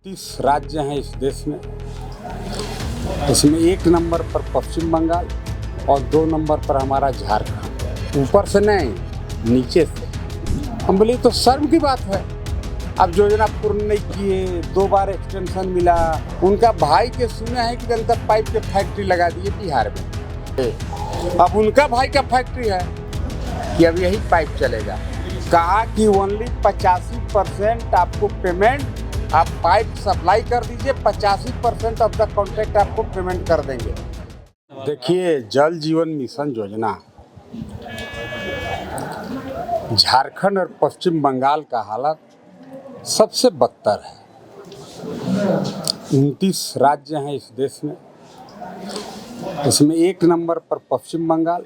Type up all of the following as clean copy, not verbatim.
29 राज्य हैं इस देश में। इसमें 1 नंबर पर पश्चिम बंगाल और 2 नंबर पर हमारा झारखंड। ऊपर से नहीं, नीचे से। हम बोले तो शर्म की बात है। अब योजना पूर्ण नहीं किए, 2 बार एक्सटेंशन मिला। उनका भाई के सुने हैं कि जनता पाइप के फैक्ट्री लगा दिए बिहार में। अब उनका भाई का फैक्ट्री है कि अब यही पाइप चलेगा। कहा कि ओनली 85% आपको पेमेंट, आप पाइप सप्लाई कर दीजिए, 85% ऑफ द कॉन्ट्रैक्ट आपको पेमेंट कर देंगे। देखिए, जल जीवन मिशन योजना झारखंड और पश्चिम बंगाल का हालत सबसे बदतर है। 29 राज्य हैं इस देश में। इसमें 1 नंबर पर पश्चिम बंगाल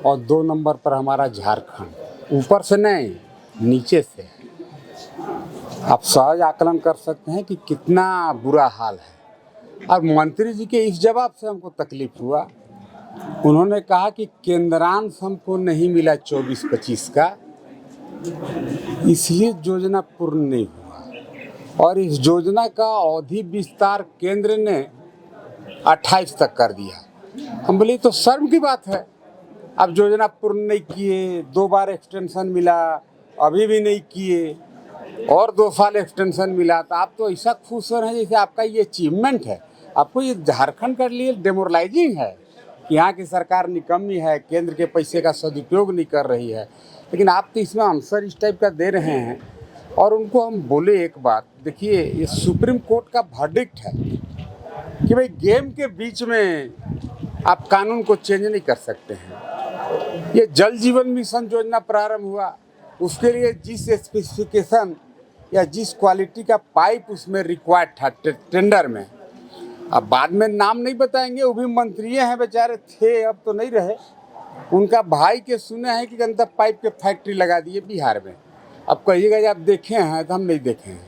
और 2 नंबर पर हमारा झारखंड। ऊपर से नहीं, नीचे से। आप सहज आकलन कर सकते हैं कि कितना बुरा हाल है। और मंत्री जी के इस जवाब से हमको तकलीफ हुआ। उन्होंने कहा कि केंद्रांश हमको नहीं मिला 24-25 का, इसलिए योजना पूर्ण नहीं हुआ। और इस योजना का अवधि विस्तार केंद्र ने 28 तक कर दिया। हम बोले तो शर्म की बात है। अब योजना पूर्ण नहीं किए, 2 बार एक्सटेंशन मिला, अभी भी नहीं किए, और 2 साल एक्सटेंशन मिला। तो आप तो ऐसा खुश हो रहे हैं जैसे आपका ये अचीवमेंट है। आपको ये झारखंड के लिए डेमोरलाइजिंग है कि यहाँ की सरकार निकम्मी है, केंद्र के पैसे का सदुपयोग नहीं कर रही है। लेकिन आप तो इसमें आंसर इस टाइप का दे रहे हैं। और उनको हम बोले एक बात, देखिए ये सुप्रीम कोर्ट का वर्डिक्ट है कि भाई गेम के बीच में आप कानून को चेंज नहीं कर सकते हैं। ये जल जीवन मिशन योजना प्रारंभ हुआ, उसके लिए जिस स्पेसिफिकेशन या जिस क्वालिटी का पाइप उसमें रिक्वायर्ड था टेंडर में, अब बाद में नाम नहीं बताएंगे, वो भी मंत्री हैं बेचारे, थे अब तो नहीं रहे। उनका भाई के सुने हैं कि जनता पाइप के फैक्ट्री लगा दिए बिहार में। अब कहिएगा जब आप देखे हैं तो हम नहीं देखे हैं,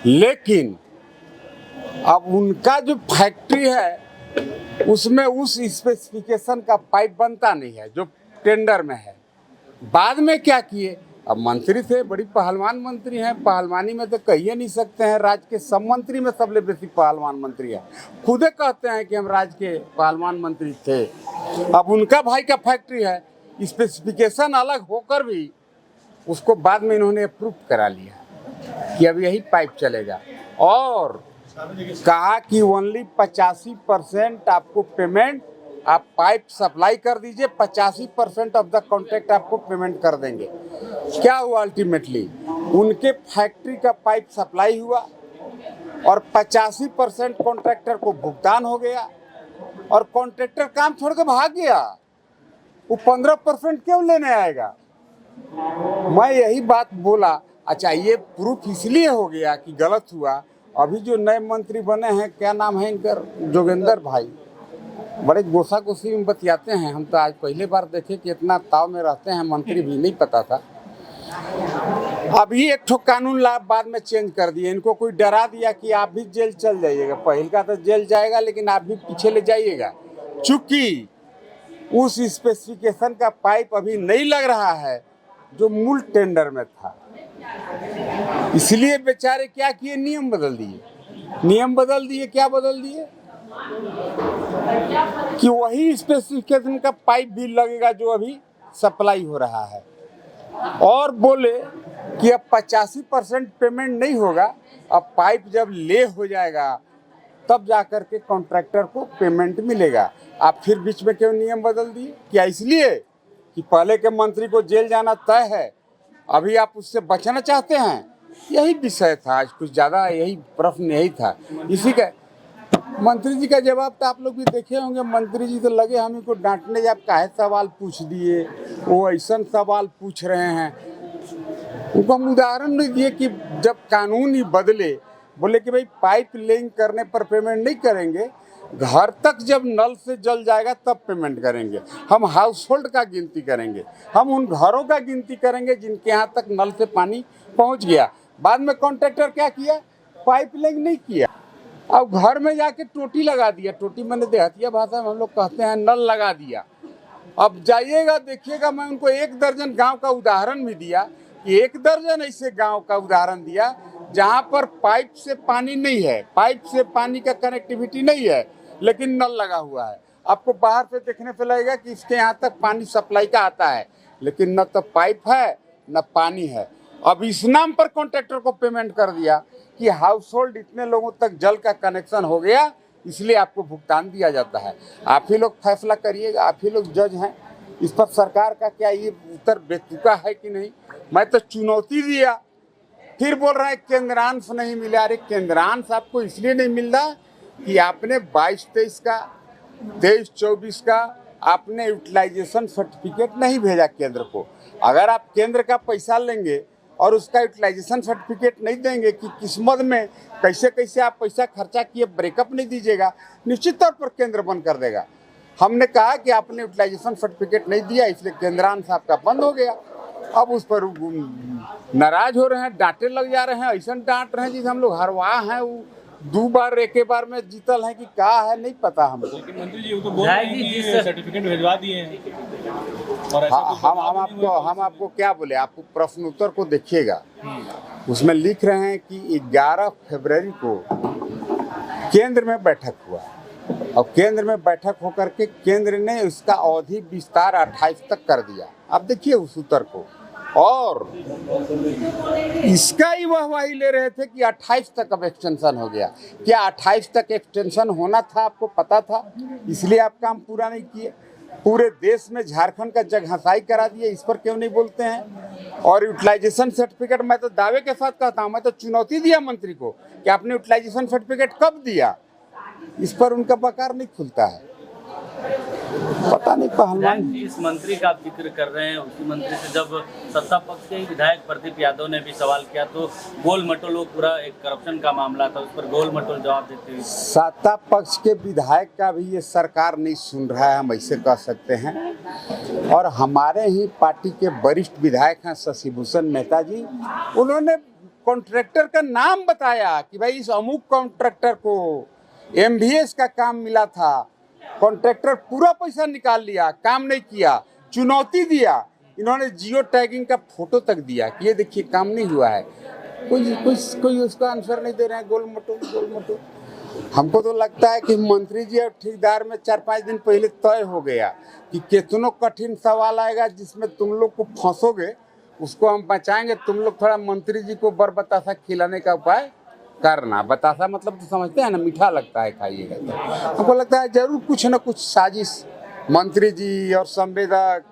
लेकिन अब उनका जो फैक्ट्री है उसमें उस स्पेसिफिकेशन का पाइप बनता नहीं है जो टेंडर में है। बाद में क्या किए, अब मंत्री थे, बड़ी पहलवान मंत्री हैं। पहलवानी में तो कहिए नहीं सकते हैं, राज्य के सब मंत्री में सबसे बेसी पहलवान मंत्री है। खुदे कहते हैं कि हम राज्य के पहलवान मंत्री थे। अब उनका भाई का फैक्ट्री है, स्पेसिफिकेशन अलग होकर भी उसको बाद में इन्होंने अप्रूव करा लिया कि अब यही पाइप चलेगा। और कहा कि ओनली 85% आपको पेमेंट, आप पाइप सप्लाई कर दीजिए, 85% ऑफ द कॉन्ट्रैक्ट आपको पेमेंट कर देंगे। क्या हुआ अल्टीमेटली, उनके फैक्ट्री का पाइप सप्लाई हुआ और 85% कॉन्ट्रैक्टर को भुगतान हो गया और कॉन्ट्रैक्टर काम छोड़ के भाग गया। वो 15% क्यों लेने आएगा? मैं यही बात बोला। अच्छा, ये प्रूफ इसलिए हो गया कि गलत हुआ। अभी जो नए मंत्री बने हैं, क्या नाम है इनका, जोगेंद्र भाई, बड़े गोसा गोसी में बतियाते हैं। हम तो आज पहले बार देखे कि इतना ताव में रहते हैं, मंत्री भी नहीं पता था। अभी एक ठो कानून ला बाद में चेंज कर दिए। इनको कोई डरा दिया कि आप भी जेल चल जाइएगा। पहले का तो जेल जाएगा, लेकिन आप भी पीछे ले जाइएगा। चूंकि उस स्पेसिफिकेशन का पाइप अभी नहीं लग रहा है जो मूल टेंडर में था, इसलिए बेचारे क्या किए, नियम बदल दिए। क्या बदल दिए कि वही स्पेसिफिकेशन का पाइप भी लगेगा जो अभी सप्लाई हो रहा है। और बोले कि अब 85% पेमेंट नहीं होगा, अब पाइप जब ले हो जाएगा तब जाकर के कॉन्ट्रैक्टर को पेमेंट मिलेगा। आप फिर बीच में क्यों नियम बदल दिए? क्या इसलिए कि पहले के मंत्री को जेल जाना तय है, अभी आप उससे बचना चाहते हैं? यही विषय था आज, कुछ ज़्यादा यही प्रश्न यही था। इसी का मंत्री जी का जवाब तो आप लोग भी देखे होंगे। मंत्री जी तो लगे हम इनको डांटने, आप काहे सवाल पूछ दिए, वो ऐसा सवाल पूछ रहे हैं। उनको हम उदाहरण नहीं दिए कि जब कानून ही बदले, बोले कि भाई पाइप लिंक करने पर पेमेंट नहीं करेंगे, घर तक जब नल से जल जाएगा तब पेमेंट करेंगे। हम हाउस होल्ड का गिनती करेंगे, हम उन घरों का गिनती करेंगे जिनके यहाँ तक नल से पानी पहुँच गया। बाद में कॉन्ट्रैक्टर क्या किया, पाइप लिंक नहीं किया, अब घर में जाके टोटी लगा दिया। टोटी मैंने देहातिया भाषा में हम लोग कहते हैं नल लगा दिया। अब जाइएगा देखिएगा, मैं उनको 1 दर्जन गांव का उदाहरण भी दिया कि 1 दर्जन ऐसे गांव का उदाहरण दिया जहाँ पर पाइप से पानी नहीं है, पाइप से पानी का कनेक्टिविटी नहीं है, लेकिन नल लगा हुआ है। आपको बाहर से देखने पे लगेगा कि इसके यहाँ तक पानी सप्लाई का आता है, लेकिन न तो पाइप है न पानी है। अब इस नाम पर कॉन्ट्रैक्टर को पेमेंट कर दिया कि हाउस होल्ड इतने लोगों तक जल का कनेक्शन हो गया, इसलिए आपको भुगतान दिया जाता है। आप ही लोग फैसला करिएगा, आप ही लोग जज हैं। इस पर सरकार का क्या ये उत्तर बेतुका है कि नहीं? मैं तो चुनौती दिया, फिर बोल रहे हैं केंद्रांश नहीं मिला। अरे केंद्रांश आपको इसलिए नहीं मिल रहा कि आपने 22-23 का, 23-24 का आपने यूटिलाइजेशन सर्टिफिकेट नहीं भेजा केंद्र को। अगर आप केंद्र का पैसा लेंगे और उसका यूटिलाइजेशन सर्टिफिकेट नहीं देंगे कि किस मद में कैसे कैसे आप पैसा खर्चा किए, ब्रेकअप नहीं दीजिएगा, निश्चित तौर पर केंद्र बंद कर देगा। हमने कहा कि आपने यूटिलाइजेशन सर्टिफिकेट नहीं दिया, इसलिए केंद्रांश आपका बंद हो गया। अब उस पर नाराज हो रहे हैं, डांटे लग जा रहे हैं, ऐसा डांट रहे हैं जिसे हम लोग हरवाह हैं। वो 2 बार एक बार में जीतल है कि क्या है नहीं पता हमको। लेकिन मंत्री जी वो तो बोल रहे हैं कि सर्टिफिकेट भिजवा दिए हैं। और हम आपको क्या बोले, आपको प्रश्न उत्तर को देखिएगा, उसमें लिख रहे हैं कि 11 फरवरी को केंद्र में बैठक हुआ और केंद्र में बैठक होकर के केंद्र ने उसका अवधि विस्तार 28 तक कर दिया। आप देखिए उस उत्तर को, और इसका ही वाहवाही ले रहे थे कि 28 तक अब एक्सटेंशन हो गया। क्या 28 तक एक्सटेंशन होना था? आपको पता था, इसलिए आप काम पूरा नहीं किए। पूरे देश में झारखंड का जगहसाई करा दिए, इस पर क्यों नहीं बोलते हैं? और यूटिलाइजेशन सर्टिफिकेट मैं तो दावे के साथ कहता हूँ, मैं तो चुनौती दिया मंत्री को कि आपने यूटिलाइजेशन सर्टिफिकेट कब दिया, इस पर उनका बकार नहीं खुलता है। पता नहीं पहलवान। इस मंत्री का आप जिक्र कर रहे हैं, उसी मंत्री से जब सत्ता पक्ष के ही विधायक प्रदीप यादव ने भी सवाल किया तो गोल मटोल, पूरा एक करप्शन का मामला था, उस पर गोल मटोल जवाब देते हुए। सत्ता पक्ष के विधायक का भी ये सरकार नहीं सुन रहा है, हम ऐसे कह सकते हैं। और हमारे ही पार्टी के वरिष्ठ विधायक हैं शशि भूषण मेहता जी, उन्होंने कॉन्ट्रैक्टर का नाम बताया कि भाई इस अमुक कॉन्ट्रैक्टर को MVS का काम मिला था, कॉन्ट्रैक्टर पूरा पैसा निकाल लिया, काम नहीं किया, चुनौती दिया। इन्होंने जियो टैगिंग का फोटो तक दिया कि ये देखिए काम नहीं हुआ है। कोई उसका आंसर नहीं दे रहे हैं। गोल मटोल। हमको तो लगता है कि मंत्री जी और ठेकेदार में 4-5 दिन पहले तय हो गया कि कितनों कठिन सवाल आएगा जिसमें तुम लोग को फंसोगे, उसको हम बचाएंगे। तुम लोग थोड़ा मंत्री जी को बरबतासा खिलाने का उपाय करना। बतासा मतलब तो समझते हैं ना, मीठा लगता है, खाइएगा तो। हमको लगता है जरूर कुछ न कुछ साजिश मंत्री जी और संवेदक,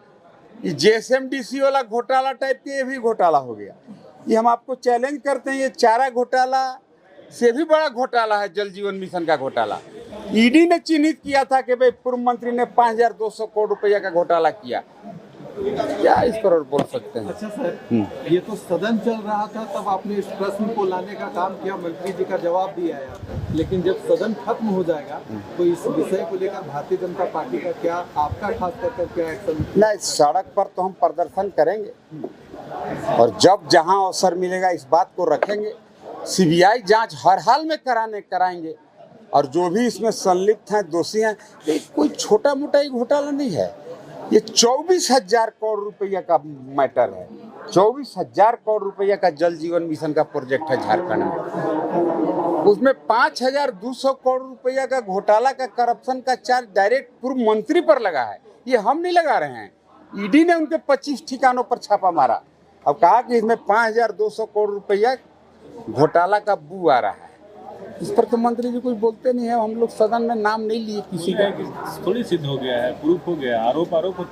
ये JSMDC वाला घोटाला टाइप के ये भी घोटाला हो गया। ये हम आपको चैलेंज करते हैं, ये चारा घोटाला से भी बड़ा घोटाला है जल जीवन मिशन का घोटाला। ED ने चिन्हित किया था कि भाई पूर्व मंत्री ने 5200 करोड़ रुपया का घोटाला किया। क्या इस पर और बोल सकते हैं? अच्छा सर, ये तो सदन चल रहा था तब आपने इस प्रश्न को लाने का काम किया, मंत्री जी का जवाब दिया है, लेकिन जब सदन खत्म हो जाएगा तो इस विषय को लेकर भारतीय जनता पार्टी का क्या, आपका खास कर क्या एक्शन? नहीं, सड़क पर तो हम प्रदर्शन करेंगे और जब जहां अवसर मिलेगा इस बात को रखेंगे। CBI जांच हर हाल में कराएंगे और जो भी इसमें संलिप्त हैं, दोषी हैं, ये कोई छोटा मोटा ही घोटाला नहीं है। ये 24,000 करोड़ रुपया का मैटर है। 24,000 करोड़ रुपया का जल जीवन मिशन का प्रोजेक्ट है झारखंड में। उसमें 5,200 करोड़ रुपया का घोटाला का करप्शन का चार्ज डायरेक्ट पूर्व मंत्री पर लगा है। ये हम नहीं लगा रहे हैं, ED ने उनके 25 ठिकानों पर छापा मारा। अब कहा कि इसमें 5,200 करोड़ रुपया घोटाला का बू आ रहा है। इस पर तो मंत्री जी कुछ बोलते नहीं है। हम लोग सदन में नाम नहीं लिए किसी का। थोड़ी सिद्ध हो गया है, प्रूफ हो गया, आरोप होता है।